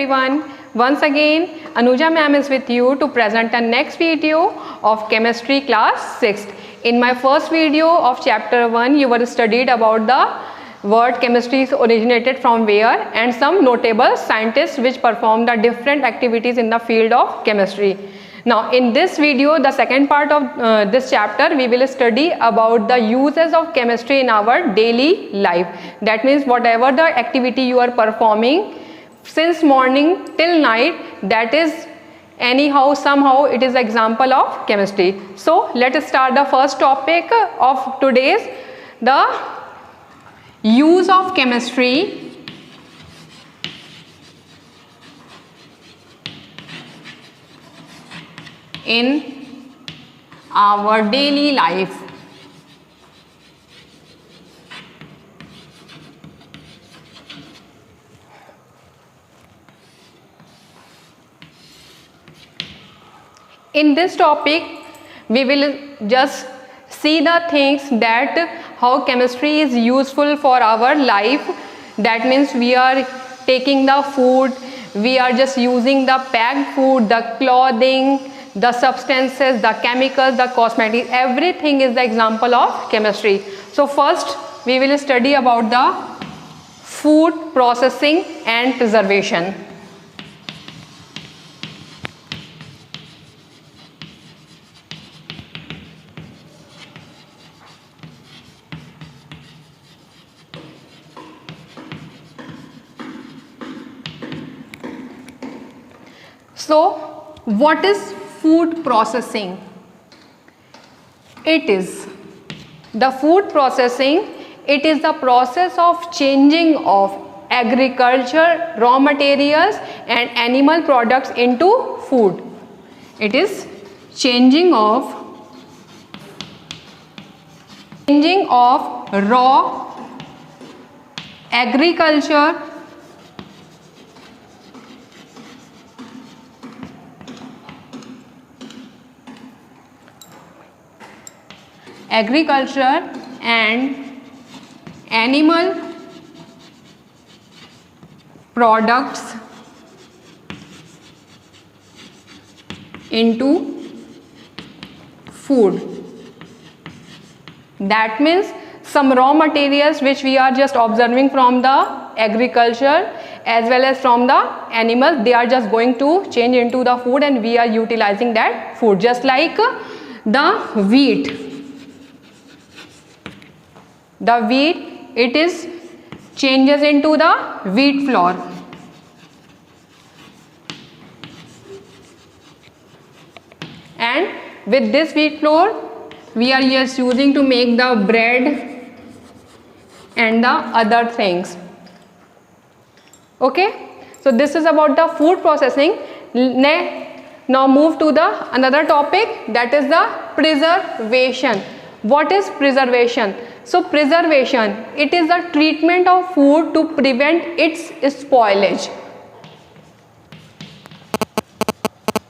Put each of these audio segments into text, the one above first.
everyone. Once again, Anuja ma'am is with you to present the next video of chemistry class 6th. In my first video of chapter 1, you were studied about the word chemistry is originated from where and some notable scientists which perform the different activities in the field of chemistry. Now in this video, the second part of this chapter, we will study about the uses of chemistry in our daily life. That means whatever the activity you are performing since morning till night, that is anyhow somehow it is example of chemistry. So let us start the first topic of today's, the use of chemistry in our daily life. In this topic, we will just see the things that how chemistry is useful for our life. That means we are taking the food, we are just using the packed food, the clothing, the substances, the chemicals, the cosmetics, everything is the example of chemistry. So first we will study about the food processing and preservation. So what is food processing? It is the food processing, it is the process of changing of agriculture, raw materials and animal products into food. It is changing of raw agriculture, and animal products into food. That means some raw materials which we are just observing from the agriculture as well as from the animals, they are just going to change into the food and we are utilizing that food. Just like the wheat. The wheat, it is changes into the wheat flour. And with this wheat flour, we are just using to make the bread and the other things. Okay, so this is about the food processing. Now move to the another topic, that is the preservation. What is preservation? So preservation, it is the treatment of food to prevent its spoilage.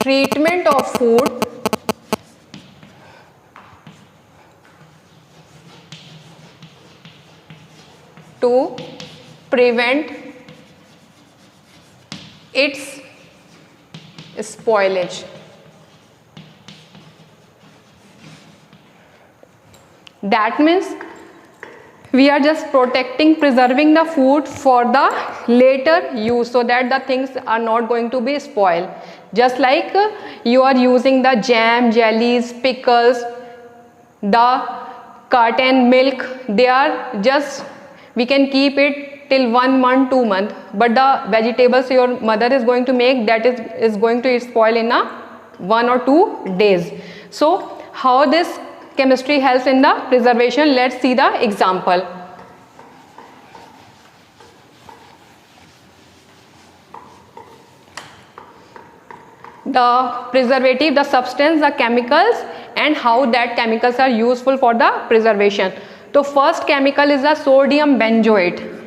Treatment of food to prevent its spoilage. That means we are just preserving the food for the later use so that the things are not going to be spoiled. Just like you are using the jam, jellies, pickles, the carton milk, they are just, we can keep it till 1 month, 2 months, but the vegetables your mother is going to make, that is going to spoil in a 1 or 2 days. So how this chemistry helps in the preservation? Let's see the example. The preservative, the substance, the chemicals and how that chemicals are useful for the preservation. So first chemical is the sodium benzoate.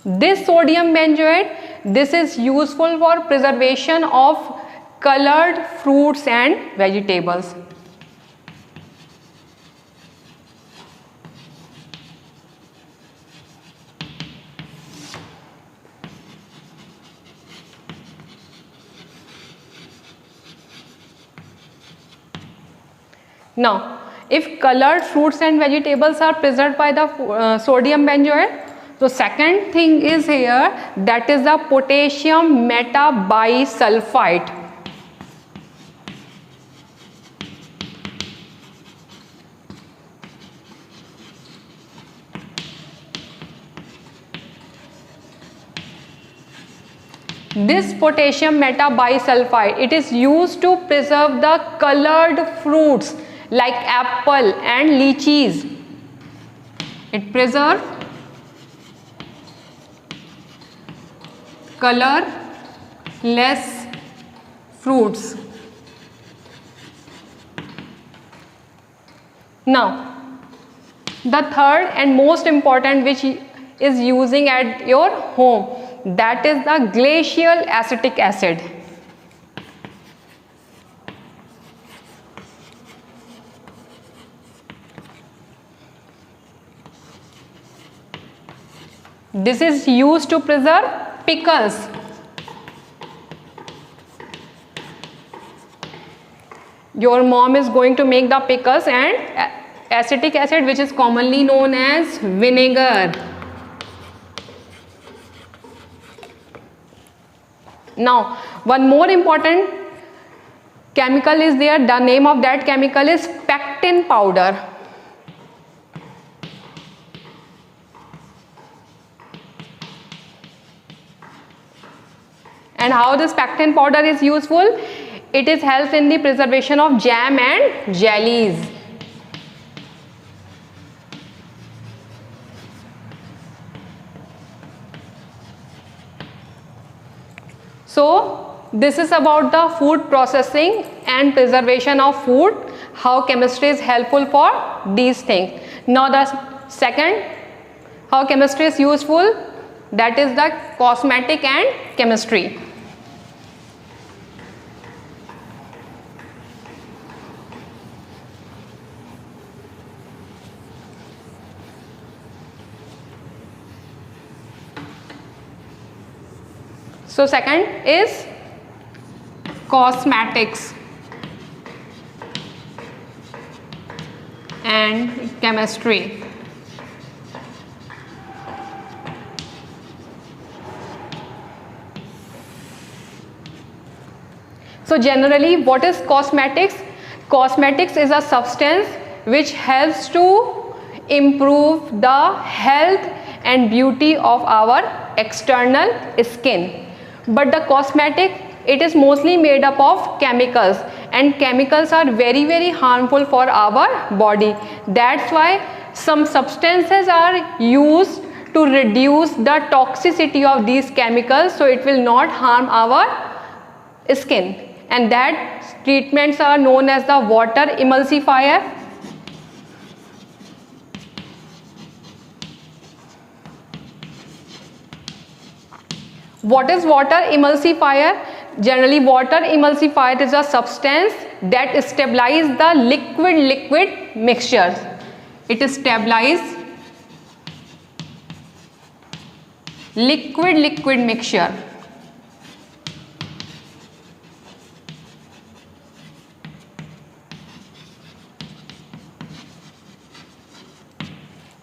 This sodium benzoate, this is useful for preservation of colored fruits and vegetables. Now if colored fruits and vegetables are preserved by the sodium benzoate, so second thing is here, that is the potassium metabisulfite. This potassium metabisulfite, it is used to preserve the colored fruits like apple and lychees. It preserves colorless fruits. Now the third and most important which is using at your home, that is the glacial acetic acid. This is used to preserve pickles. Your mom is going to make the pickles, and acetic acid, which is commonly known as vinegar. Now one more important chemical is there. The name of that chemical is pectin powder. And how this pectin powder is useful? It is helps in the preservation of jam and jellies. So this is about the food processing and preservation of food, how chemistry is helpful for these things. Now the second, how chemistry is useful, that is the cosmetic and chemistry. So second is cosmetics and chemistry. So generally, what is cosmetics? Cosmetics is a substance which helps to improve the health and beauty of our external skin. But the cosmetic, it is mostly made up of chemicals, and chemicals are very, very harmful for our body. That's why some substances are used to reduce the toxicity of these chemicals, so it will not harm our skin, and that treatments are known as the water emulsifier. What is water emulsifier? Generally, water emulsifier is a substance that stabilizes the liquid-liquid mixtures. It stabilizes liquid-liquid mixture.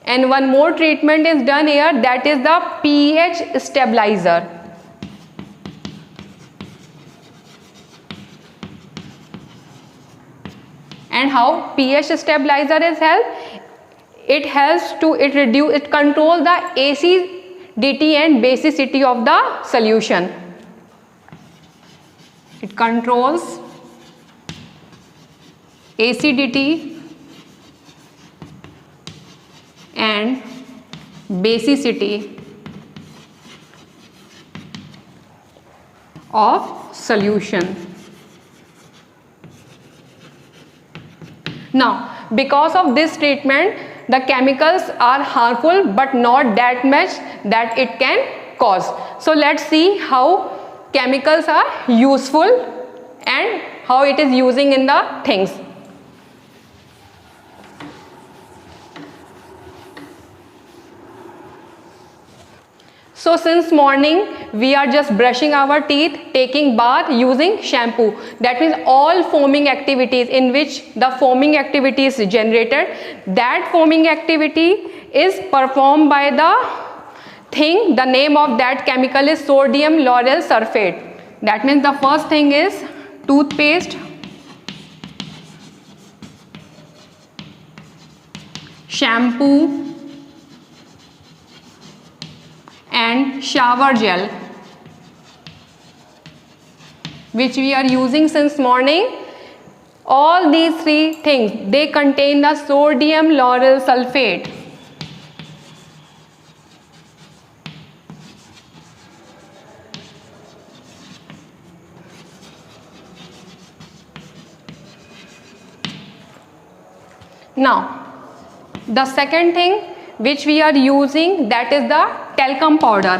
And one more treatment is done here, that is the pH stabilizer. And how pH stabilizer is help? It helps to it controls the acidity and basicity of the solution. It controls acidity and basicity of solution. Now, because of this treatment, the chemicals are harmful but not that much that it can cause. So let's see how chemicals are useful and how it is using in the things. So since morning we are just brushing our teeth, taking bath, using shampoo. That means all foaming activities in which the foaming activity is generated, that foaming activity is performed by the thing. The name of that chemical is sodium lauryl sulfate. That means the first thing is toothpaste, shampoo and shower gel, which we are using since morning. All these three things, they contain the sodium lauryl sulfate. Now, the second thing which we are using, that is the talcum powder.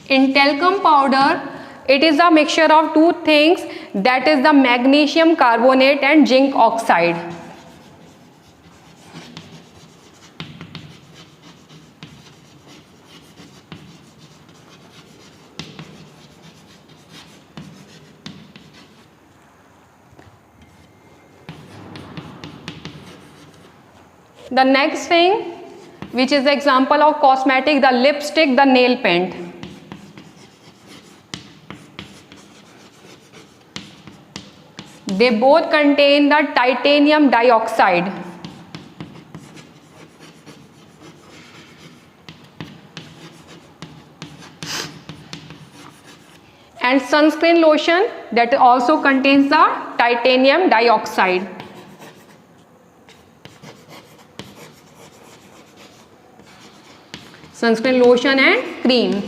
In talcum powder, it is a mixture of two things, that is the magnesium carbonate and zinc oxide. The next thing, which is the example of cosmetic, the lipstick, the nail paint. They both contain the titanium dioxide. And sunscreen lotion, that also contains the titanium dioxide. Sunscreen lotion and cream.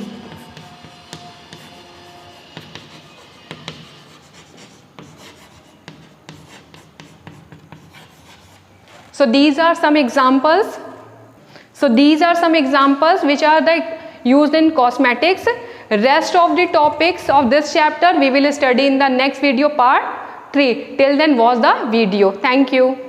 So these are some examples. Which are used in cosmetics. Rest of the topics of this chapter we will study in the next video, part 3. Till then, watch the video. Thank you.